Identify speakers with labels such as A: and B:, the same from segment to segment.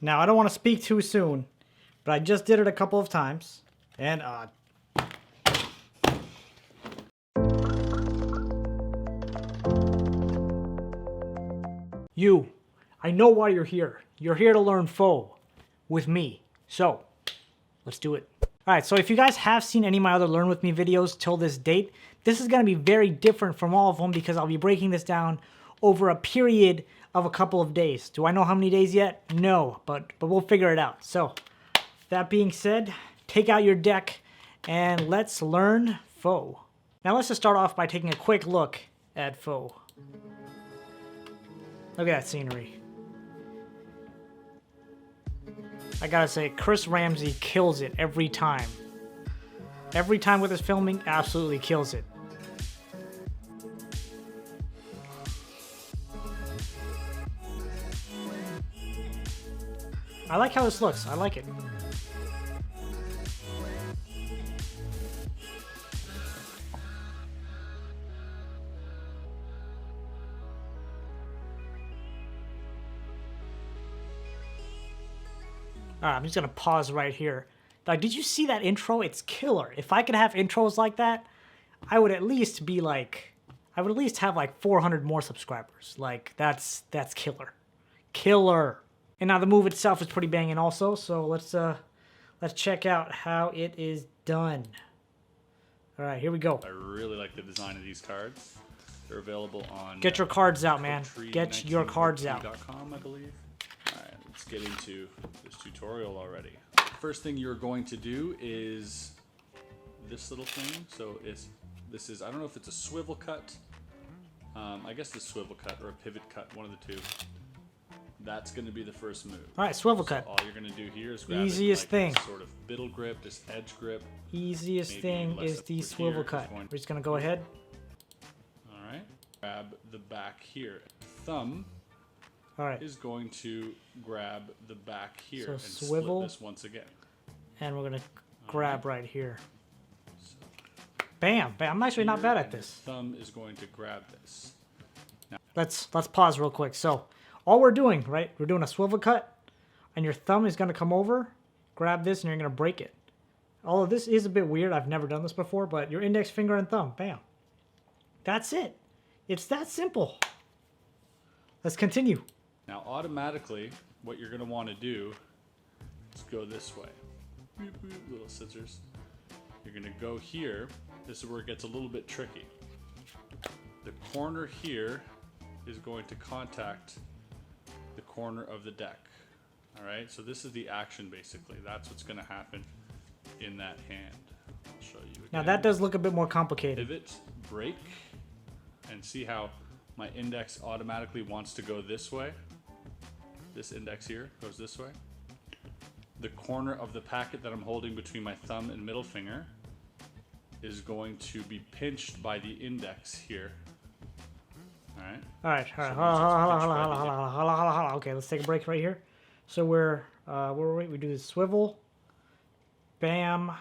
A: Now, I don't want to speak too soon, but I just did it a couple of times. And, You, I know why you're here. You're here to learn Faux with me. So, let's do it. Alright, so if you guys have seen any of my other Learn With Me videos till this date, this is going to be very different from all of them because I'll be breaking this down over a period of a couple of days. Do I know how many days yet? No, but we'll figure it out. So, that being said, take out your deck and let's learn Faux. Now let's just start off by taking a quick look at Faux. Look at that scenery. I gotta say, Chris Ramsey kills it every time. Every time with his filming, absolutely kills it. I like how this looks. I like it. Alright, I'm just gonna pause right here. Like, did you see that intro? It's killer. If I could have intros like that, I would at least be like, I would at least have like 400 more subscribers. Like, that's killer. Killer. And now the move itself is pretty banging also, so let's check out how it is done. Alright, here we go.
B: I really like the design of these cards. They're available on
A: Get your cards out, man. Get your cards out.
B: .com, I believe. Alright, let's get into this tutorial already. First thing you're going to do is this little thing. So this is, I don't know if it's a swivel cut. I guess the swivel cut or a pivot cut, one of the two. That's going to be the first move.
A: Alright, swivel cut.
B: All you're going to do here is grab
A: Easiest thing.
B: This sort of biddle grip, this edge grip.
A: Easiest thing is the swivel cut. We're just going to go ahead.
B: Alright. Grab the back here. Thumb is going to grab the back here
A: so
B: and
A: swivel
B: split this once again.
A: And we're going to grab right here. Bam! Bam! I'm actually not bad at this.
B: Thumb is going to grab this. Now,
A: let's pause real quick. So, all we're doing, right? We're doing a swivel cut, and your thumb is going to come over, grab this, and you're going to break it. All of this is a bit weird. I've never done this before, but your index finger and thumb, bam. That's it. It's that simple. Let's continue.
B: Now, automatically, what you're going to want to do is go this way. Boop, boop, little scissors. You're going to go here. This is where it gets a little bit tricky. The corner here is going to contact the corner of the deck. All right, so this is the action basically. That's what's going to happen in that hand. I'll show you again.
A: Now that does look a bit more complicated.
B: Pivot, break, and see how my index automatically wants to go this way. This index here goes this way. The corner of the packet that I'm holding between my thumb and middle finger is going to be pinched by the index here. Alright?
A: Alright, hold on. Okay, let's take a break right here. So we're, where were we? We do the swivel. Bam.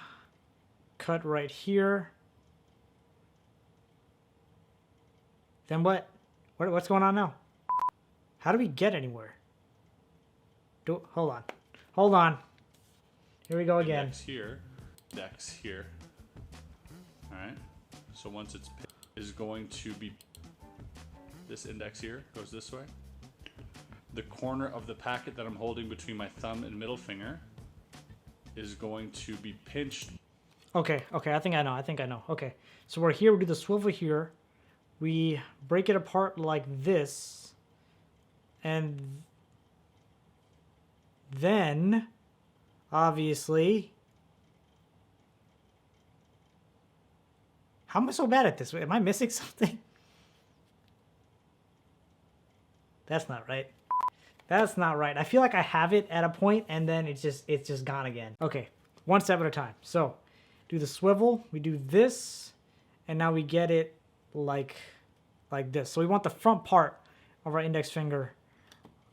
A: Cut right here. Then what? What's going on now? How do we get anywhere? Hold on. Hold on. Here we go again.
B: Index here. Alright? So once it's is going to be this index here goes this way. The corner of the packet that I'm holding between my thumb and middle finger is going to be pinched.
A: Okay, I think I know. Okay, so we're here, we do the swivel here. We break it apart like this. And then, obviously, how am I so bad at this? Am I missing something? That's not right. That's not right. I feel like I have it at a point and then it's just gone again. Okay, one step at a time. So, do the swivel, we do this, and now we get it like this. So we want the front part of our index finger,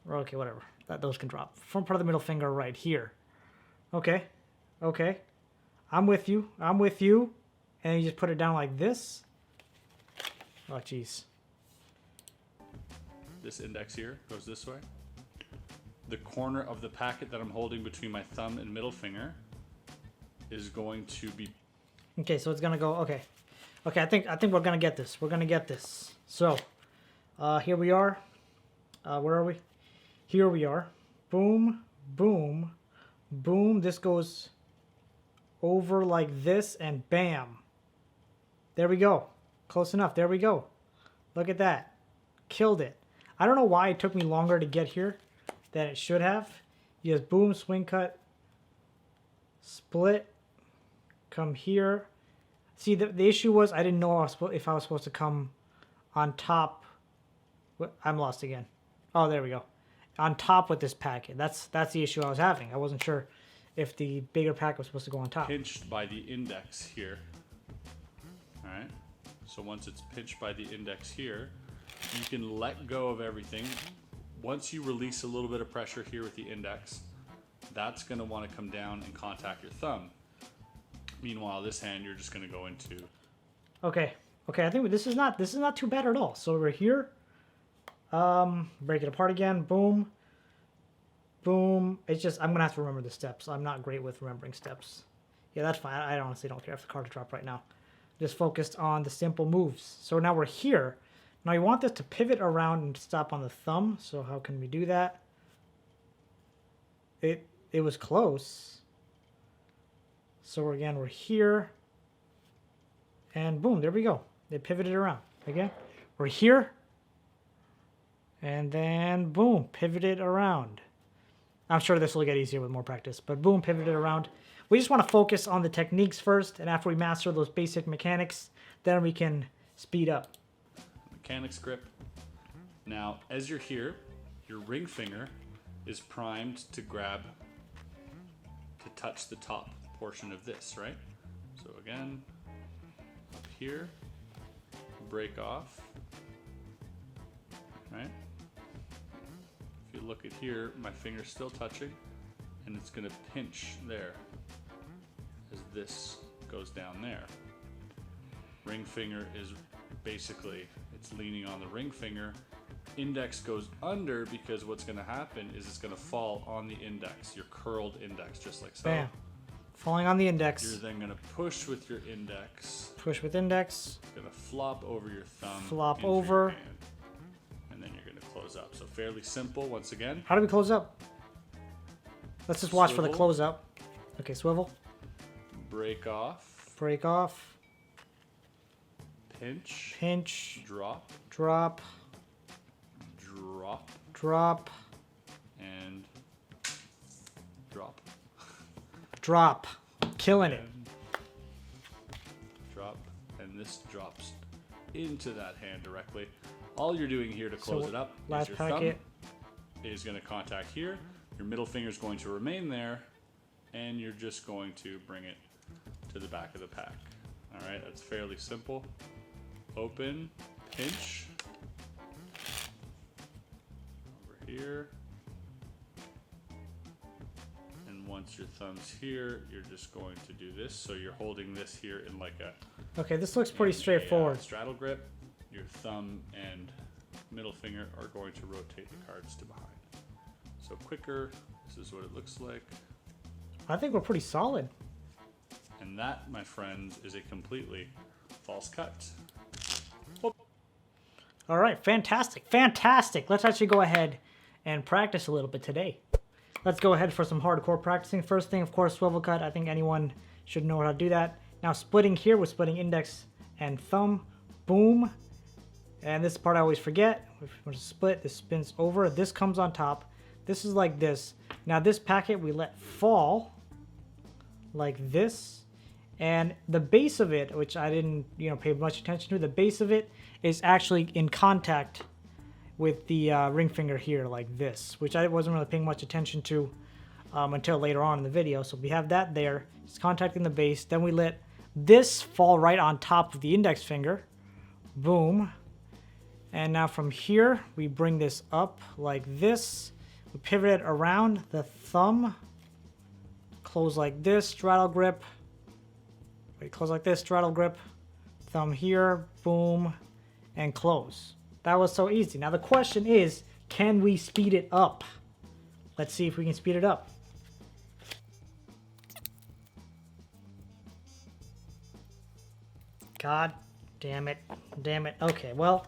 A: or okay, whatever. Those can drop. Front part of the middle finger right here. Okay, okay. I'm with you. I'm with you. And then you just put it down like this. Oh, jeez.
B: This index here goes this way. the corner of the packet that I'm holding between my thumb and middle finger is going to be...
A: Okay, so it's gonna go, okay. Okay, I think we're gonna get this. We're gonna get this. So, here we are. Where are we? Here we are. Boom, boom, boom. This goes over like this and bam. There we go. Close enough. There we go. Look at that. Killed it. I don't know why it took me longer to get here than it should have. You just boom, swing cut, split, come here. See, the issue was I didn't know if I was supposed to come on top. I'm lost again. Oh, there we go. On top with this packet. That's the issue I was having. I wasn't sure if the bigger packet was supposed to go on top.
B: Pinched by the index here. All right. So once it's pinched by the index here, you can let go of everything. Once you release a little bit of pressure here with the index, that's going to want to come down and contact your thumb. Meanwhile, this hand you're just going to go into.
A: Okay. Okay, I think this is not too bad at all. So we're here. Break it apart again. Boom. Boom. It's just I'm going to have to remember the steps. I'm not great with remembering steps. Yeah, that's fine. I honestly don't care if the card drop right now. Just focused on the simple moves. So now we're here. Now you want this to pivot around and stop on the thumb. So how can we do that? It was close. So again, we're here. And boom, there we go. It pivoted around. Again, we're here. And then boom, pivoted around. I'm sure this will get easier with more practice, but boom, pivoted around. We just want to focus on the techniques first, and after we master those basic mechanics, then we can speed up.
B: Mechanics grip. Now, as you're here, your ring finger is primed to grab, to touch the top portion of this, right? So again, up here, break off, right? If you look at here, my finger's still touching, and it's gonna pinch there as this goes down there. Ring finger is basically, it's leaning on the ring finger. Index goes under because what's gonna happen is it's gonna fall on the index, your curled index, just like so.
A: Bam. Falling on the index.
B: You're then gonna push with your index.
A: Push with index.
B: It's gonna flop over your thumb.
A: Flop
B: into
A: over.
B: your hand, and then you're gonna close up. So fairly simple once again.
A: How do we close up? Let's just watch for the
B: Swivel.
A: close up. Okay, swivel.
B: Break off.
A: Break off.
B: Pinch.
A: Pinch.
B: Drop.
A: Drop.
B: Drop.
A: Drop.
B: And drop.
A: Drop. Killing it.
B: And drop. And this drops into that hand directly. All you're doing here to close it up
A: last
B: is your
A: packet
B: thumb is going to contact here. Your middle finger is going to remain there, and you're just going to bring it to the back of the pack. All right, that's fairly simple. Open, pinch, over here, and once your thumb's here, you're just going to do this. So you're holding this here in like a
A: Okay, this looks pretty straightforward.
B: straddle grip. Your thumb and middle finger are going to rotate the cards to behind. So quicker, this is what it looks like.
A: I think we're pretty solid.
B: And that, my friends, is a completely false cut.
A: All right, fantastic, fantastic. Let's actually go ahead and practice a little bit today. Let's go ahead for some hardcore practicing. First thing, of course, swivel cut. I think anyone should know how to do that. Now splitting here, we're splitting index and thumb. Boom. And this part I always forget. When it's split, this spins over. This comes on top. This is like this. Now this packet we let fall like this. And the base of it, which I didn't, pay much attention to, the base of it is actually in contact with the ring finger here like this, which I wasn't really paying much attention to until later on in the video. So we have that there. It's contacting the base. Then we let this fall right on top of the index finger. Boom. And now from here, we bring this up like this. We pivot it around the thumb. Close like this, straddle grip. Wait, close like this, straddle grip. Thumb here, boom, and close. That was so easy. Now the question is, can we speed it up? Let's see if we can speed it up. God damn it. Damn it. Okay, well,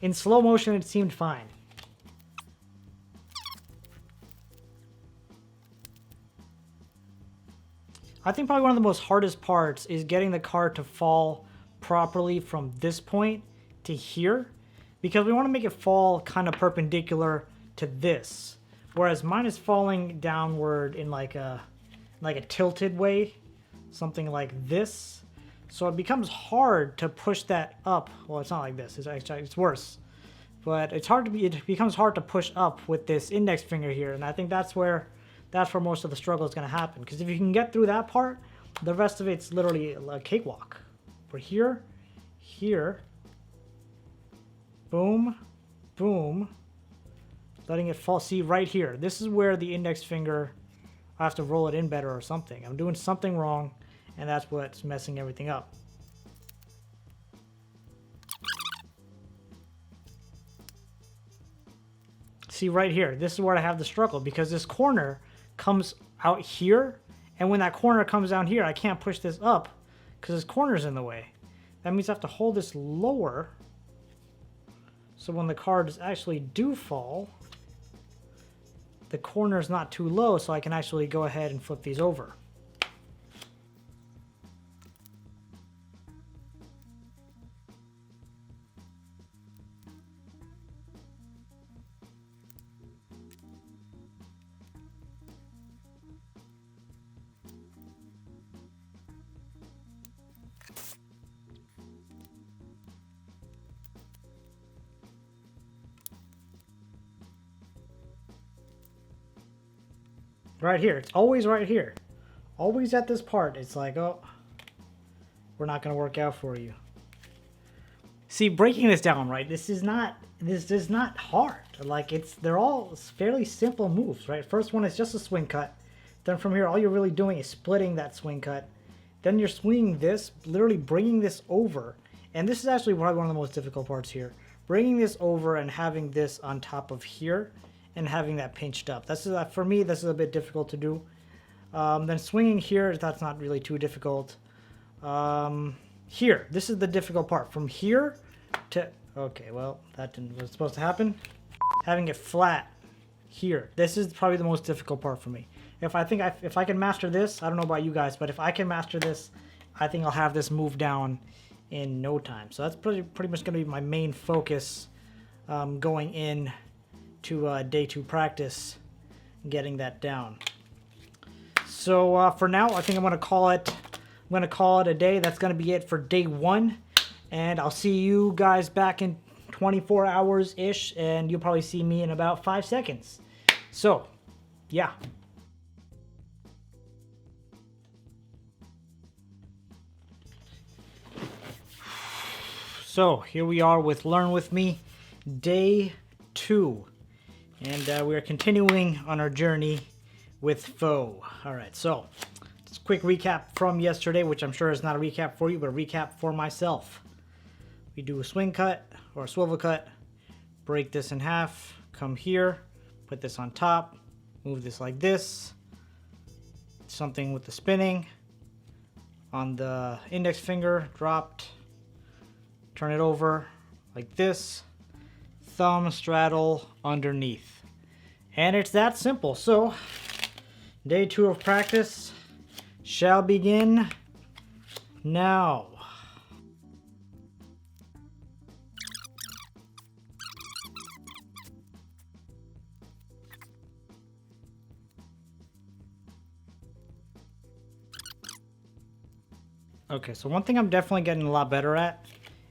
A: in slow motion it seemed fine. I think probably one of the most hardest parts is getting the car to fall properly from this point to here, because we want to make it fall kind of perpendicular to this, whereas mine is falling downward in like a tilted way, something like this. So it becomes hard to push that up. Well, it's not like this. It's actually, it's worse. But it's hard to it becomes hard to push up with this index finger here, and I think that's where most of the struggle is going to happen. Because if you can get through that part, the rest of it's literally a cakewalk. For here, here, boom, boom, letting it fall. See, right here. This is where the index finger, I have to roll it in better or something. I'm doing something wrong, and that's what's messing everything up. See, right here. This is where I have the struggle, because this corner comes out here, and when that corner comes down here, I can't push this up because this corner's in the way. That means I have to hold this lower, so when the cards actually do fall, the corner is not too low, so I can actually go ahead and flip these over. Right here. It's always right here. Always at this part. It's like, oh, we're not going to work out for you. See, breaking this down, right? This is not hard. Like, they're all fairly simple moves, right? First one is just a swing cut. Then from here, all you're really doing is splitting that swing cut. Then you're swinging this, literally bringing this over. And this is actually probably one of the most difficult parts here. Bringing this over and having this on top of here, and having that pinched up. For me, this is a bit difficult to do. Then swinging here, that's not really too difficult. Here, this is the difficult part. From here to, okay, well, that didn't was supposed to happen. Having it flat here. This is probably the most difficult part for me. If I can master this, I don't know about you guys, but if I can master this, I think I'll have this move down in no time. So that's pretty much going to be my main focus going in to day 2 practice, getting that down. So for now, I think I'm gonna call it a day. That's gonna be it for day 1, and I'll see you guys back in 24 hours ish, and you'll probably see me in about 5 seconds. So yeah. So here we are with Learn With Me, day 2. And we are continuing on our journey with Faux. Alright, so just a quick recap from yesterday, which I'm sure is not a recap for you, but a recap for myself. We do a swing cut or a swivel cut, break this in half, come here, put this on top, move this like this, something with the spinning, on the index finger, dropped, turn it over like this, thumb straddle underneath. And it's that simple. So day 2 of practice shall begin now. Okay, so one thing I'm definitely getting a lot better at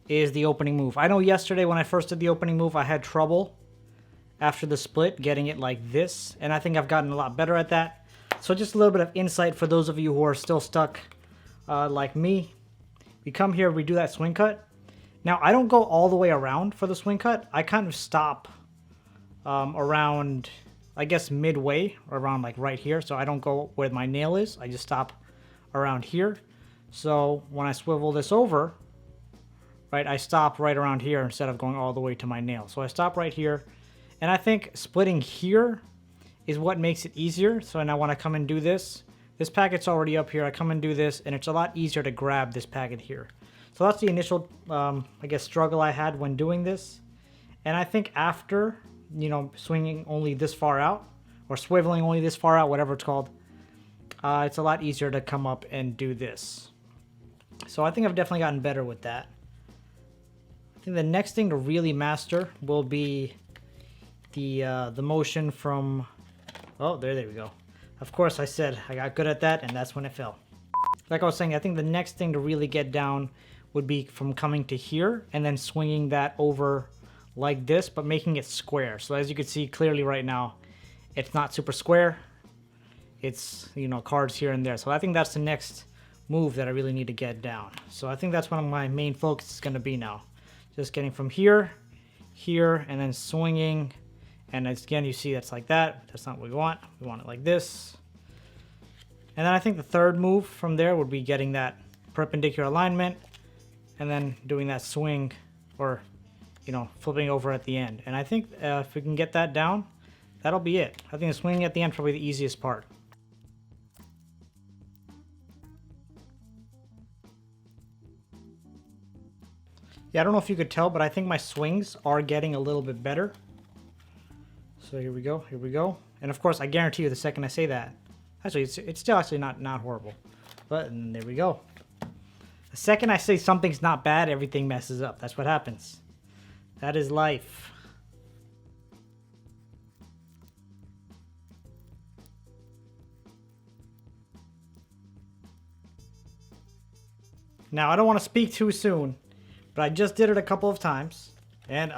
A: is the opening move. I know yesterday when I first did the opening move, I had trouble after the split getting it like this, and I think I've gotten a lot better at that. So just a little bit of insight for those of you who are still stuck like me. We come here, we do that swing cut. Now I don't go all the way around for the swing cut. I kind of stop around, I guess, midway, or around like right here. So I don't go where my nail is, I just stop around here. So when I swivel this over, right, I stop right around here instead of going all the way to my nail. So I stop right here. And I think splitting here is what makes it easier. So now when I come and do this, this packet's already up here. I come and do this, and it's a lot easier to grab this packet here. So that's the initial, I guess, struggle I had when doing this. And I think after, you know, swinging only this far out, or swiveling only this far out, whatever it's called, it's a lot easier to come up and do this. So I think I've definitely gotten better with that. I think the next thing to really master will be the motion from... Oh, there we go. Of course, I said I got good at that, and that's when it fell. Like I was saying, I think the next thing to really get down would be from coming to here and then swinging that over like this, but making it square. So as you can see clearly right now, it's not super square. It's, you know, cards here and there. So I think that's the next move that I really need to get down. So I think that's one of my main focus is going to be now. Just getting from here, here, and then swinging. And again, you see that's like that. That's not what we want. We want it like this. And then I think the third move from there would be getting that perpendicular alignment and then doing that swing, or, you know, flipping over at the end. And I think if we can get that down, that'll be it. I think the swinging at the end is probably the easiest part. Yeah, I don't know if you could tell, but I think my swings are getting a little bit better. So here we go, here we go. And of course, I guarantee you the second I say that, actually, it's still actually not horrible. But there we go. The second I say something's not bad, everything messes up. That's what happens. That is life. Now, I don't want to speak too soon, but I just did it a couple of times, and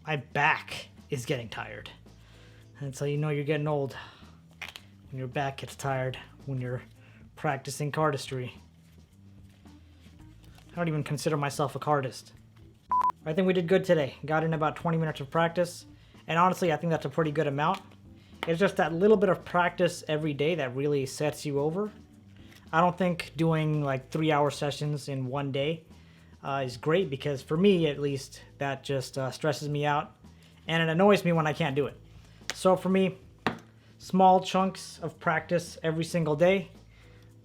A: my back is getting tired. And so you know you're getting old when your back gets tired when you're practicing cardistry. I don't even consider myself a cardist. I think we did good today. Got in about 20 minutes of practice. And honestly, I think that's a pretty good amount. It's just that little bit of practice every day that really sets you over. I don't think doing like 3-hour sessions in one day is great, because for me at least, that just stresses me out and it annoys me when I can't do it. So for me, small chunks of practice every single day,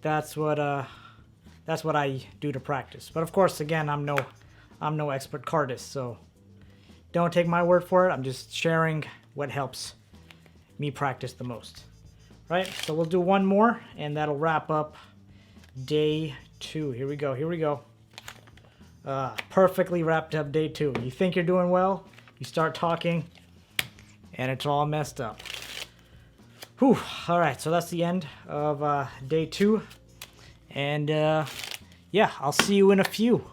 A: that's what I do to practice. But of course, again, I'm no expert cardist, so don't take my word for it. I'm just sharing what helps me practice the most. Right? So we'll do one more and that'll wrap up day 2. Here we go. Here we go. Perfectly wrapped up day 2. You think you're doing well, you start talking, and it's all messed up. Whew. All right, so that's the end of day 2. And yeah, I'll see you in a few.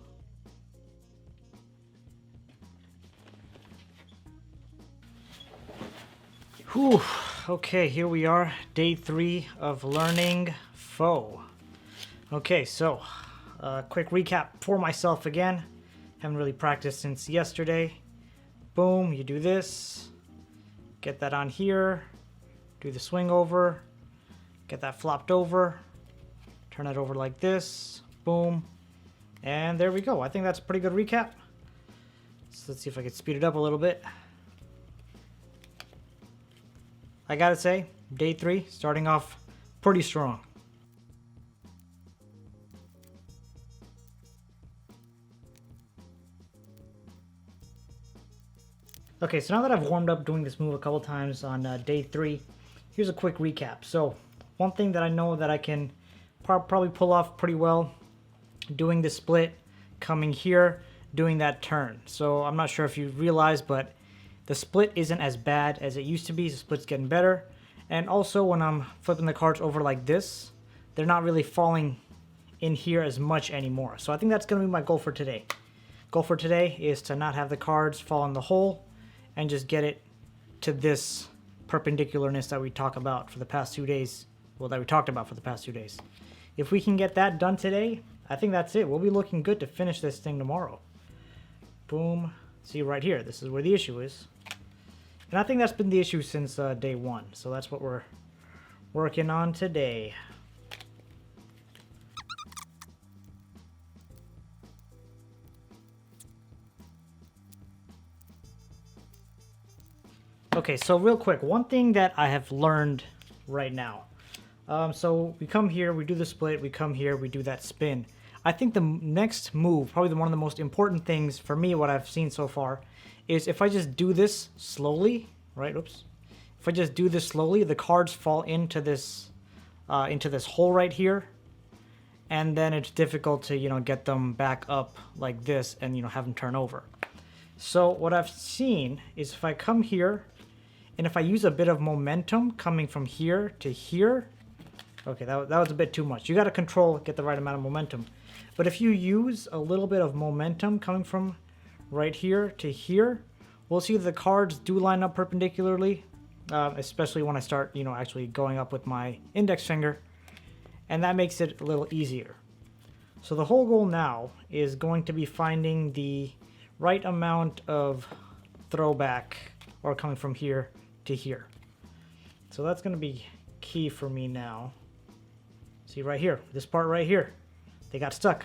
A: Whew. Okay, here we are, day 3 of learning Faux. Okay, so quick recap for myself again. Haven't really practiced since yesterday. Boom, you do this. Get that on here. Do the swing over. Get that flopped over. Turn it over like this. Boom. And there we go. I think that's a pretty good recap. So let's see if I can speed it up a little bit. I gotta say, day 3, starting off pretty strong. Okay, so now that I've warmed up doing this move a couple times on day 3, here's a quick recap. So, one thing that I know that I can probably pull off pretty well, doing the split, coming here, doing that turn. So, I'm not sure if you realize, but the split isn't as bad as it used to be. The split's getting better. And also, when I'm flipping the cards over like this, they're not really falling in here as much anymore. So, I think that's going to be my goal for today. Goal for today is to not have the cards fall in the hole, and just get it to this perpendicularness that we talk about for the past 2 days. Well, that we talked about for the past 2 days. If we can get that done today, I think that's it. We'll be looking good to finish this thing tomorrow. Boom. See right here, this is where the issue is. And I think that's been the issue since day one. So that's what we're working on today. Okay, so real quick, one thing that I have learned right now. So we come here, we do the split, we come here, we do that spin. I think the next move, probably one of the most important things for me, what I've seen so far, is if I just do this slowly, right? Oops. If I just do this slowly, the cards fall into this hole right here, and then it's difficult to, you know, get them back up like this and, you know, have them turn over. So what I've seen is if I come here, and if I use a bit of momentum coming from here to here, okay, that was a bit too much. You got to control, get the right amount of momentum. But if you use a little bit of momentum coming from right here to here, we'll see that the cards do line up perpendicularly, especially when I start, you know, actually going up with my index finger, and that makes it a little easier. So the whole goal now is going to be finding the right amount of throwback, or coming from here to here. So that's going to be key for me now. See right here, this part right here, they got stuck.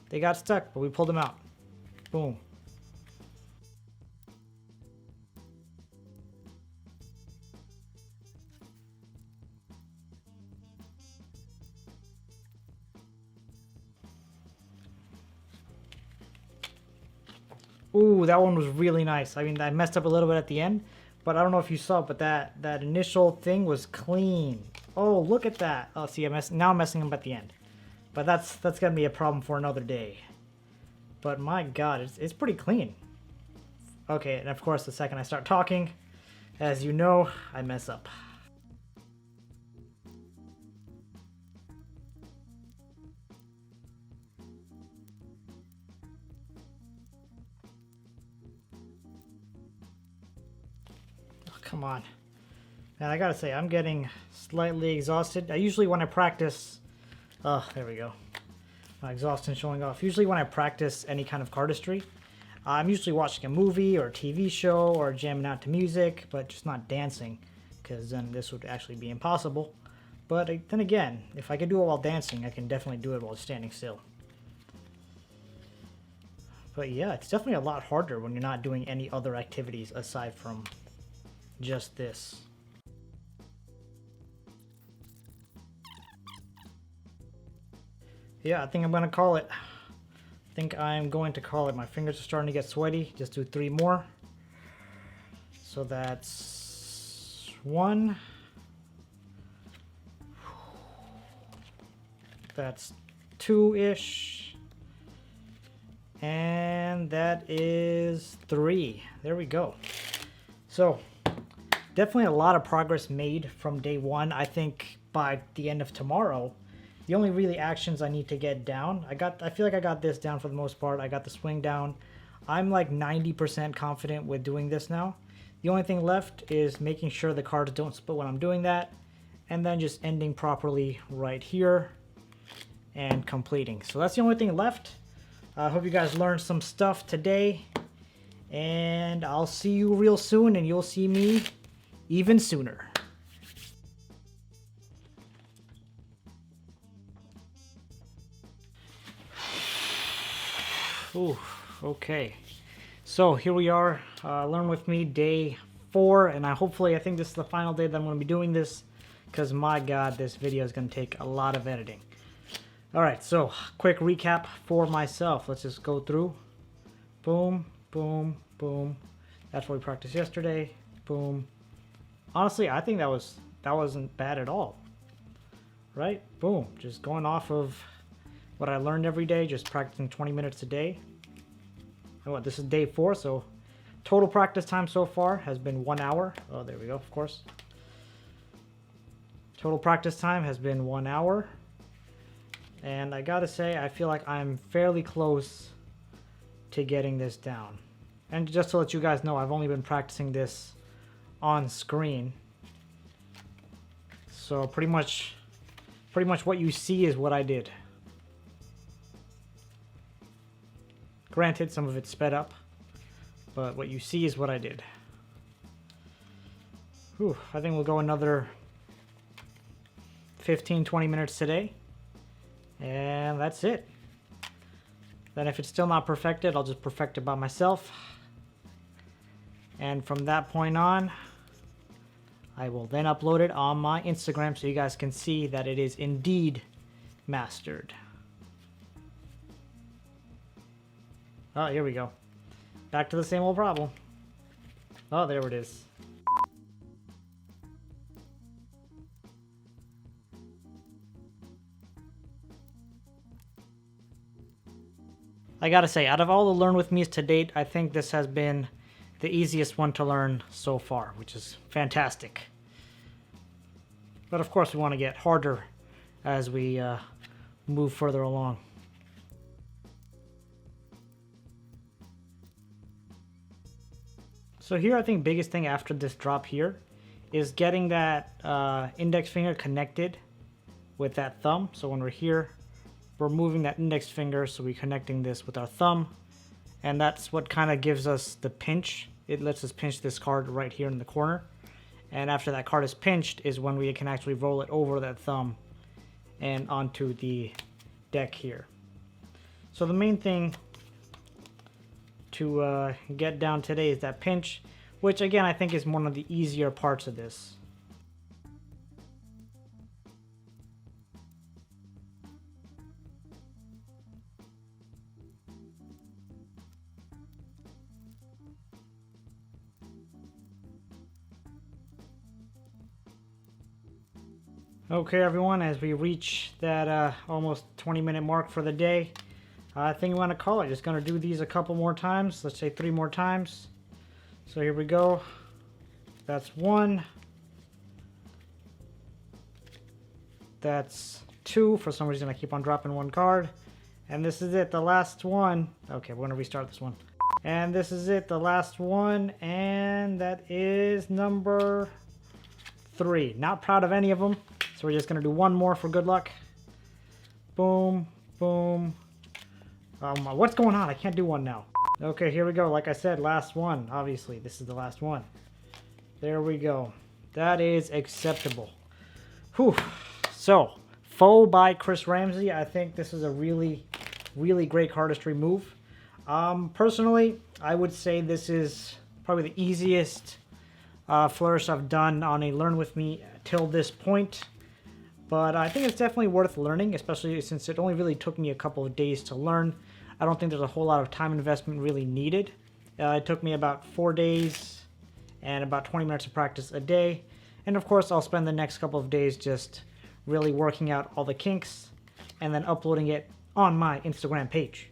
A: They got stuck, but we pulled them out. Boom. Ooh, that one was really nice. I mean, I messed up a little bit at the end, but I don't know if you saw it, but that initial thing was clean. Oh, look at that. Oh, see, now I'm messing up at the end. But that's gonna be a problem for another day. But my God, it's pretty clean. Okay, and of course, the second I start talking, as you know, I mess up. Come on. And I gotta say, I'm getting slightly exhausted. Usually when I practice... Oh, there we go. My exhaustion showing off. Usually when I practice any kind of cardistry, I'm usually watching a movie or a TV show or jamming out to music, but just not dancing, because then this would actually be impossible. But then again, if I could do it while dancing, I can definitely do it while standing still. But yeah, it's definitely a lot harder when you're not doing any other activities aside from just this. Yeah, I think I'm gonna call it. I think I'm going to call it. My fingers are starting to get sweaty. Just do 3 more. So that's 1. That's 2-ish. And that is 3. There we go. So definitely a lot of progress made from day 1. I think by the end of tomorrow, the only really actions I need to get down, I feel like I got this down for the most part. I got the swing down. I'm like 90% confident with doing this now. The only thing left is making sure the cards don't split when I'm doing that, and then just ending properly right here and completing. So that's the only thing left. I hope you guys learned some stuff today, and I'll see you real soon, and you'll see me even sooner. Ooh, okay. So here we are, learn with me day 4, and I think this is the final day that I'm going to be doing this, because my God, this video is going to take a lot of editing. Alright, so quick recap for myself. Let's just go through. Boom, boom, boom. That's what we practiced yesterday. Boom. Honestly, I think that wasn't bad at all. Right? Boom. Just going off of what I learned every day, just practicing 20 minutes a day. And what, this is day 4, so total practice time so far has been 1 hour. Oh, there we go, of course. Total practice time has been 1 hour. And I gotta say, I feel like I'm fairly close to getting this down. And just to let you guys know, I've only been practicing this on screen. So pretty much what you see is what I did. Granted, some of it's sped up, but what you see is what I did. Whew, I think we'll go another 15-20 minutes today, and that's it. Then if it's still not perfected, I'll just perfect it by myself, and from that point on, I will then upload it on my Instagram so you guys can see that it is indeed mastered. Oh, here we go. Back to the same old problem. Oh, there it is. I gotta say, out of all the Learn With Me's to date, I think this has been the easiest one to learn so far, which is fantastic. But of course we want to get harder as we move further along. So here I think biggest thing after this drop here is getting that index finger connected with that thumb. So when we're here, we're moving that index finger, so we're connecting this with our thumb. And that's what kind of gives us the pinch. It lets us pinch this card right here in the corner. And after that card is pinched is when we can actually roll it over that thumb and onto the deck here. So the main thing to get down today is that pinch, which again I think is one of the easier parts of this. Okay everyone, as we reach that almost 20-minute mark for the day, I think we want to call it. Just going to do these a couple more times. Let's say 3 more times. So here we go. That's 1. That's 2. For some reason I keep on dropping 1 card. And this is it, the last one. Okay, we're going to restart this one. And this is it, the last one. And that is number 3. Not proud of any of them. So we're just going to do 1 more for good luck. Boom, boom. What's going on? I can't do 1 now. Okay, here we go. Like I said, last one. Obviously, this is the last one. There we go. That is acceptable. Whew. So, Faux by Chris Ramsey. I think this is a really, really great cardistry move. Personally, I would say this is probably the easiest flourish I've done on a Learn With Me till this point. But I think it's definitely worth learning, especially since it only really took me a couple of days to learn. I don't think there's a whole lot of time investment really needed. It took me about 4 days and about 20 minutes of practice a day. And of course, I'll spend the next couple of days just really working out all the kinks and then uploading it on my Instagram page.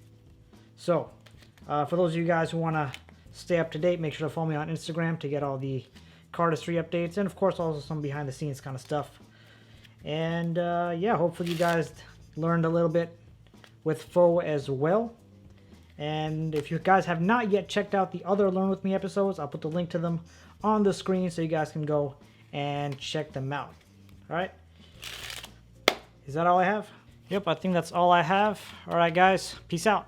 A: So, for those of you guys who want to stay up to date, make sure to follow me on Instagram to get all the cardistry updates and of course also some behind the scenes kind of stuff. And yeah, hopefully you guys learned a little bit with Faux as well. And if you guys have not yet checked out the other Learn With Me episodes, I'll put the link to them on the screen so you guys can go and check them out. All right. Is that all I have? Yep, I think that's all I have. All right, guys. Peace out.